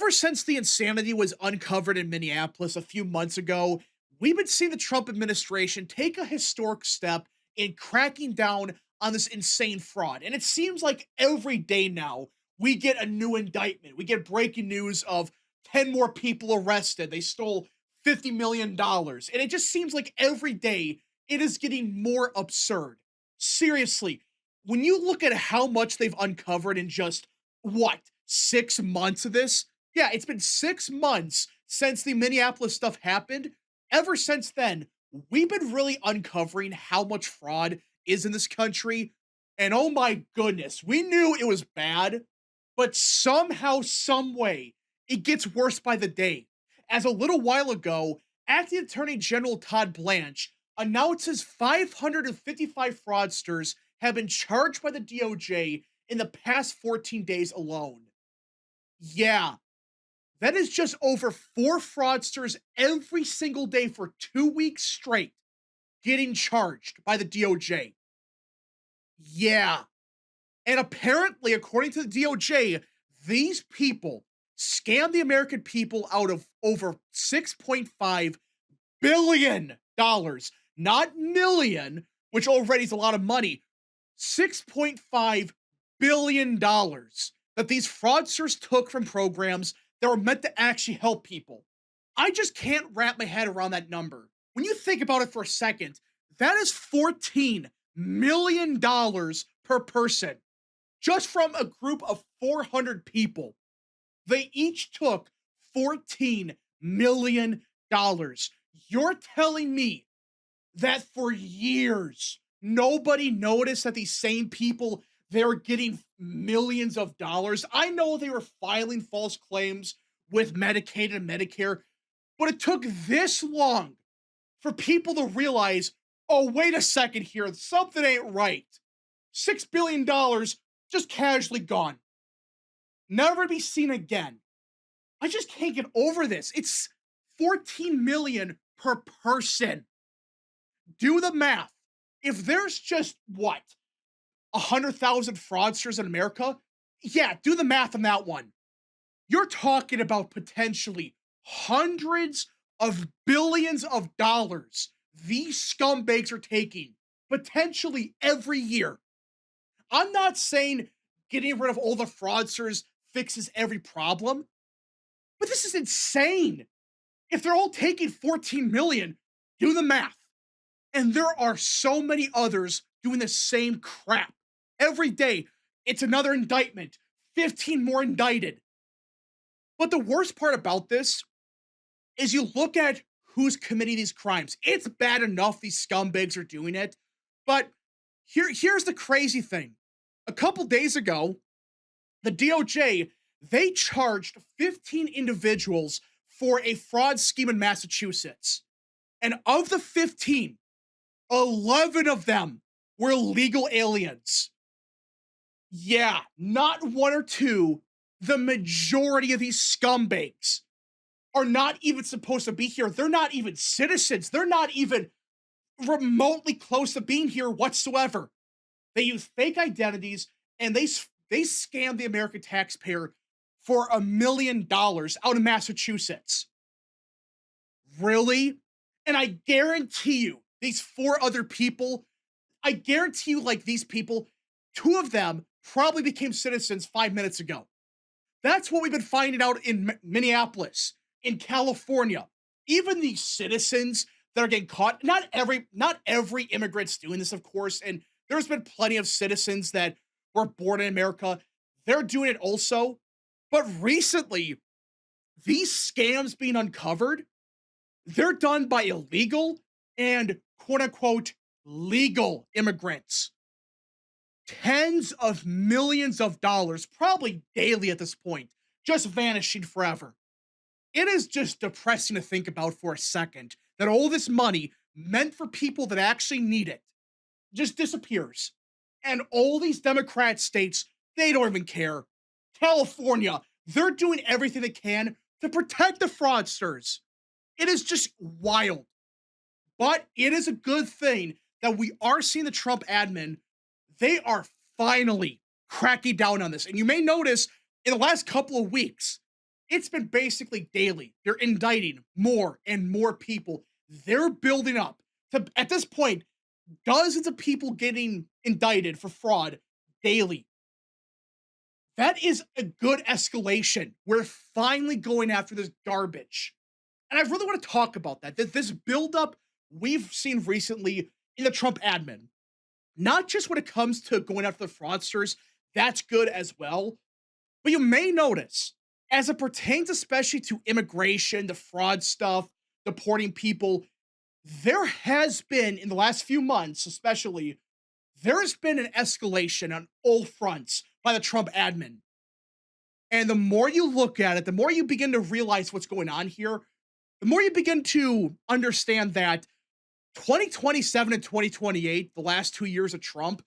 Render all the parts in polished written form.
Ever since the insanity was uncovered in Minneapolis a few months ago, we've been seeing the Trump administration take a historic step in cracking down on this insane fraud. And it seems like every day now we get a new indictment. We get breaking news of 10 more people arrested. They stole $50 million. dollars. And it just seems like every day it is getting more absurd. Seriously, when you look at how much they've uncovered in just what, 6 months of this? Yeah, it's been 6 months since the Minneapolis stuff happened. Ever since then, we've been really uncovering how much fraud is in this country. And oh my goodness, we knew it was bad, but somehow, some way, it gets worse by the day. As a little while ago, Acting Attorney General Todd Blanche announces 555 fraudsters have been charged by the DOJ in the past 14 days alone. Yeah, that is just over four fraudsters every single day for 2 weeks straight getting charged by the DOJ. Yeah. And apparently, according to the DOJ, these people scammed the American people out of over $6.5 billion. Not million, which already is a lot of money. $6.5 billion that these fraudsters took from programs that were meant to actually help people. I just can't wrap my head around that number. When you think about it for a second, that is $14 million per person just from a group of 400 people. They each took $14 million. You're telling me that for years, nobody noticed that these same people, they were getting millions of dollars? I know they were filing false claims with Medicaid and Medicare, but it took this long for people to realize, oh, wait a second here, something ain't right. $6 billion just casually gone. Never to be seen again. I just can't get over this. It's 14 million per person. Do the math. If there's just what, 100,000 fraudsters in America? Yeah, do the math on that one. You're talking about potentially hundreds of billions of dollars these scumbags are taking potentially every year. I'm not saying getting rid of all the fraudsters fixes every problem, but this is insane. If they're all taking 14 million, do the math. And there are so many others doing the same crap. Every day, it's another indictment, 15 more indicted. But the worst part about this is you look at who's committing these crimes. It's bad enough these scumbags are doing it, but here's the crazy thing. A couple days ago, the DOJ, they charged 15 individuals for a fraud scheme in Massachusetts. And of the 15, 11 of them were illegal aliens. Yeah, not one or two. The majority of these scumbags are not even supposed to be here. They're not even citizens. They're not even remotely close to being here whatsoever. They use fake identities and they scam the American taxpayer for $1 million out of Massachusetts. Really? And I guarantee you, these four other people, I guarantee you, like these people, two of them probably became citizens 5 minutes ago. That's what we've been finding out in Minneapolis, in California. Even these citizens that are getting caught, not every immigrant's doing this, of course, and there's been plenty of citizens that were born in America. They're doing it also. But recently, these scams being uncovered, they're done by illegal and quote unquote legal immigrants. Tens of millions of dollars, probably daily at this point, just vanishing forever. It is just depressing to think about for a second that all this money meant for people that actually need it just disappears. And all these Democrat states, they don't even care. California, they're doing everything they can to protect the fraudsters. It is just wild. But it is a good thing that we are seeing the Trump admin, they are finally cracking down on this. And you may notice in the last couple of weeks, It's been basically daily. They're indicting more and more people. They're building up to, at this point, dozens of people getting indicted for fraud daily. That is a good escalation. We're finally going after this garbage. And I really want to talk about that. This buildup we've seen recently in the Trump admin, not just when it comes to going after the fraudsters, that's good as well. But you may notice, as it pertains especially to immigration, the fraud stuff, deporting people, there has been, in the last few months especially, there has been an escalation on all fronts by the Trump admin. And the more you look at it, the more you begin to realize what's going on here, the more you begin to understand that 2027 and 2028, the last 2 years of Trump,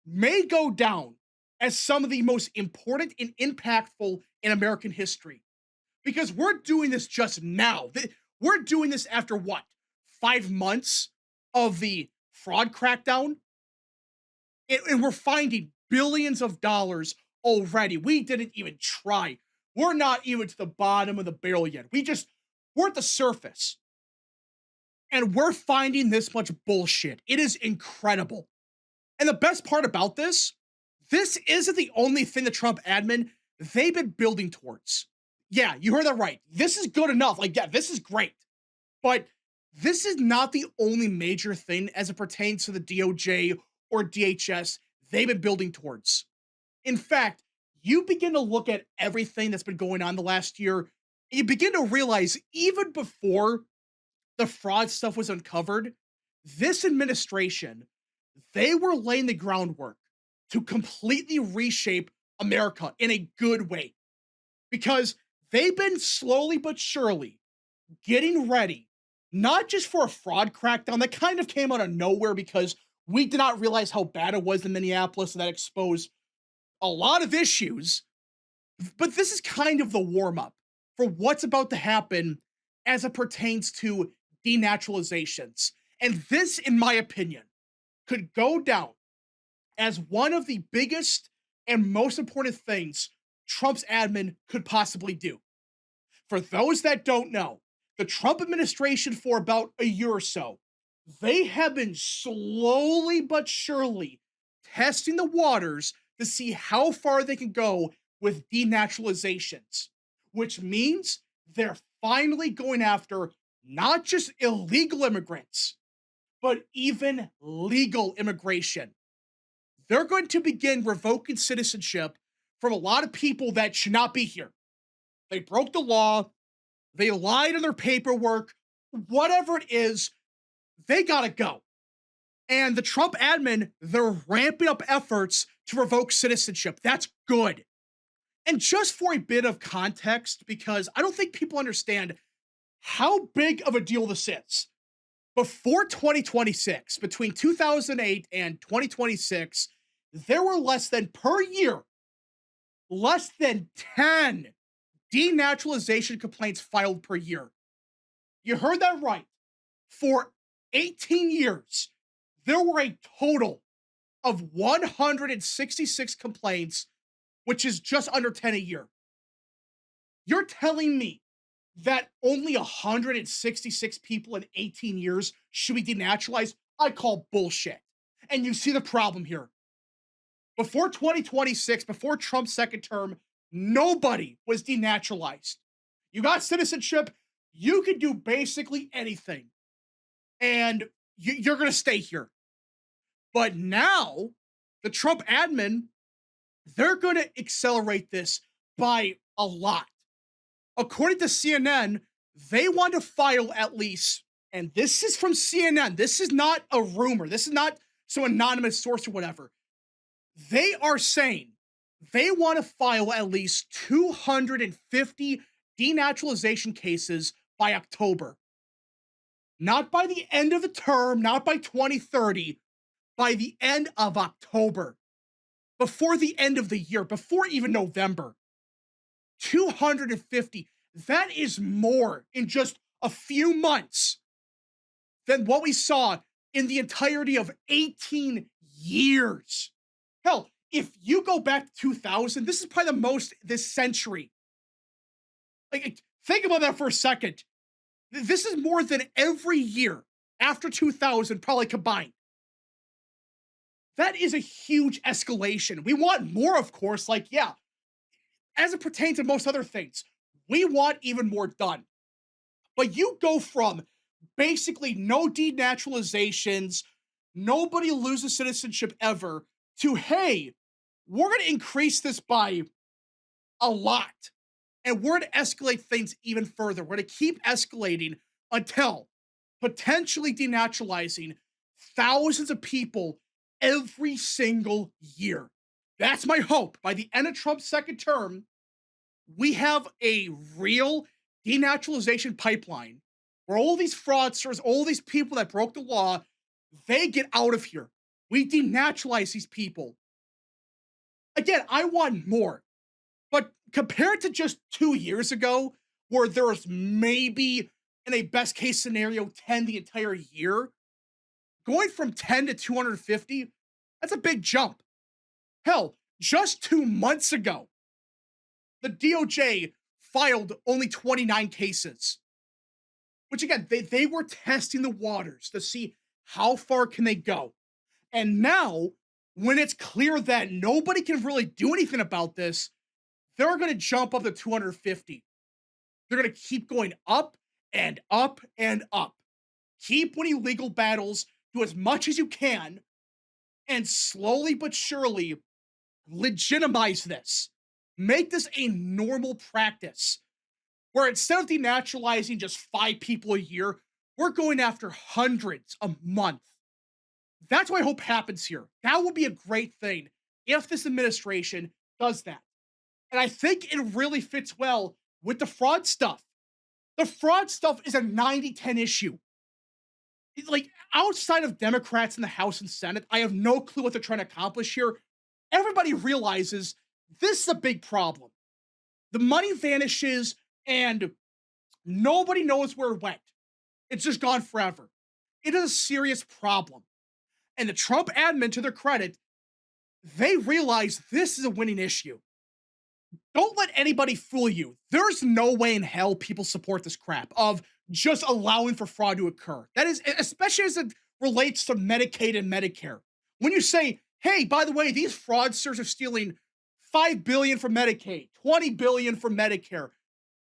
may go down as some of the most important and impactful in American history. Because we're doing this just now. We're doing this after what? 5 months of the fraud crackdown? And we're finding billions of dollars already. We didn't even try. We're not even to the bottom of the barrel yet. We're at the surface. And we're finding this much bullshit. It is incredible. And the best part about this isn't the only thing the Trump admin they've been building towards. Yeah, you heard that right. This is good enough. Like, yeah, this is great. But this is not the only major thing as it pertains to the DOJ or DHS they've been building towards. In fact, you begin to look at everything that's been going on the last year, you begin to realize even before the fraud stuff was uncovered, this administration, they were laying the groundwork to completely reshape America in a good way because they've been slowly but surely getting ready, not just for a fraud crackdown that kind of came out of nowhere because we did not realize how bad it was in Minneapolis and that exposed a lot of issues, but this is kind of the warm up for what's about to happen as it pertains to denaturalizations. And this, in my opinion, could go down as one of the biggest and most important things Trump's admin could possibly do. For those that don't know, the Trump administration, for about a year or so, they have been slowly but surely testing the waters to see how far they can go with denaturalizations, which means they're finally going after not just illegal immigrants, but even legal immigration. They're going to begin revoking citizenship from a lot of people that should not be here. They broke the law, they lied on their paperwork, whatever it is, they gotta go. And the Trump admin, they're ramping up efforts to revoke citizenship. That's good. And just for a bit of context, because I don't think people understand how big of a deal this is. Before 2026, between 2008 and 2026, there were less than per year, less than 10 denaturalization complaints filed per year. You heard that right. For 18 years, there were a total of 166 complaints, which is just under 10 a year. You're telling me that only 166 people in 18 years should be denaturalized? I call bullshit. And you see the problem here. Before 2026, before Trump's second term, nobody was denaturalized. You got citizenship, you can do basically anything. And you're going to stay here. But now, the Trump admin, they're going to accelerate this by a lot. According to CNN, they want to file at least, and this is from CNN, this is not a rumor, this is not some anonymous source or whatever. They are saying they want to file at least 250 denaturalization cases by October. Not by the end of the term, not by 2030, by the end of October. Before the end of the year, before even November. 250. That is more in just a few months than what we saw in the entirety of 18 years. Hell, if you go back to 2000, this is probably the most this century. Think about that for a second. This is more than every year after 2000 probably combined. That is a huge escalation. We want more, of course. Like, yeah, as it pertains to most other things, we want even more done. But you go from basically no denaturalizations, nobody loses citizenship ever, to hey, we're going to increase this by a lot. And we're going to escalate things even further. We're going to keep escalating until potentially denaturalizing thousands of people every single year. That's my hope. By the end of Trump's second term, we have a real denaturalization pipeline where all these fraudsters, all these people that broke the law, they get out of here. We denaturalize these people. Again, I want more. But compared to just 2 years ago, where there was maybe, in a best case scenario, 10 the entire year, going from 10 to 250, that's a big jump. Hell, just 2 months ago, the DOJ filed only 29 cases. Which again, they were testing the waters to see how far can they go. And now, when it's clear that nobody can really do anything about this, they're going to jump up to 250. They're going to keep going up and up and up. Keep winning legal battles, do as much as you can, and slowly but surely legitimize this. Make this a normal practice where instead of denaturalizing just 5 people a year, we're going after hundreds a month. That's what I hope happens here. That would be a great thing if this administration does that. And I think it really fits well with the fraud stuff. The fraud stuff is a 90-10 issue. Like, outside of Democrats in the House and Senate, I have no clue what they're trying to accomplish here. Everybody realizes this is a big problem. The money vanishes and nobody knows where it went. It's just gone forever. It is a serious problem. And the Trump admin, to their credit, they realize this is a winning issue. Don't let anybody fool you. There's no way in hell people support this crap of just allowing for fraud to occur. That is, especially as it relates to Medicaid and Medicare. When you say, hey, by the way, these fraudsters are stealing $5 billion from Medicaid, $20 billion from Medicare,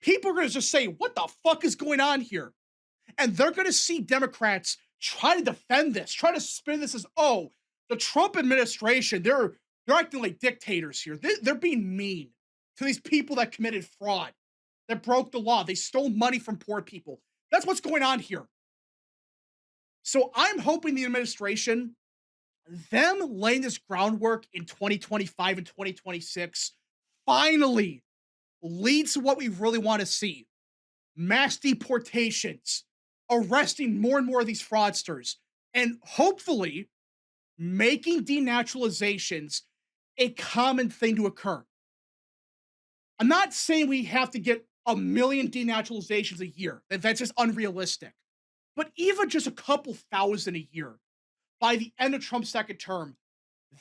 people are going to just say, what the fuck is going on here? And they're going to see Democrats try to defend this, try to spin this as, oh, the Trump administration, they're acting like dictators here. They're being mean to these people that committed fraud, that broke the law. They stole money from poor people. That's what's going on here. So I'm hoping the administration, them laying this groundwork in 2025 and 2026, finally leads to what we really want to see. Mass deportations, arresting more and more of these fraudsters, and hopefully making denaturalizations a common thing to occur. I'm not saying we have to get 1 million denaturalizations a year. That's just unrealistic. But even just a couple thousand a year by the end of Trump's second term,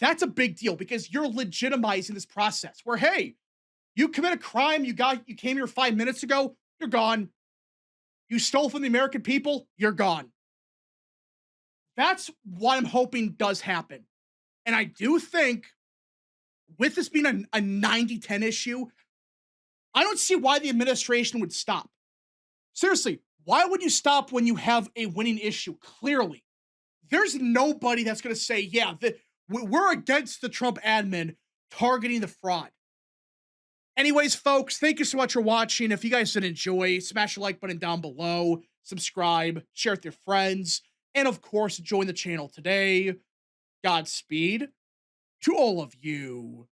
that's a big deal because you're legitimizing this process where, hey, you commit a crime, you came here 5 minutes ago, you're gone. You stole from the American people, you're gone. That's what I'm hoping does happen. And I do think with this being a 90-10 issue, I don't see why the administration would stop. Seriously, why would you stop when you have a winning issue? Clearly, there's nobody that's going to say, yeah, we're against the Trump admin targeting the fraud. Anyways, folks, thank you so much for watching. If you guys did enjoy, smash the like button down below, subscribe, share with your friends, and of course, join the channel today. Godspeed to all of you.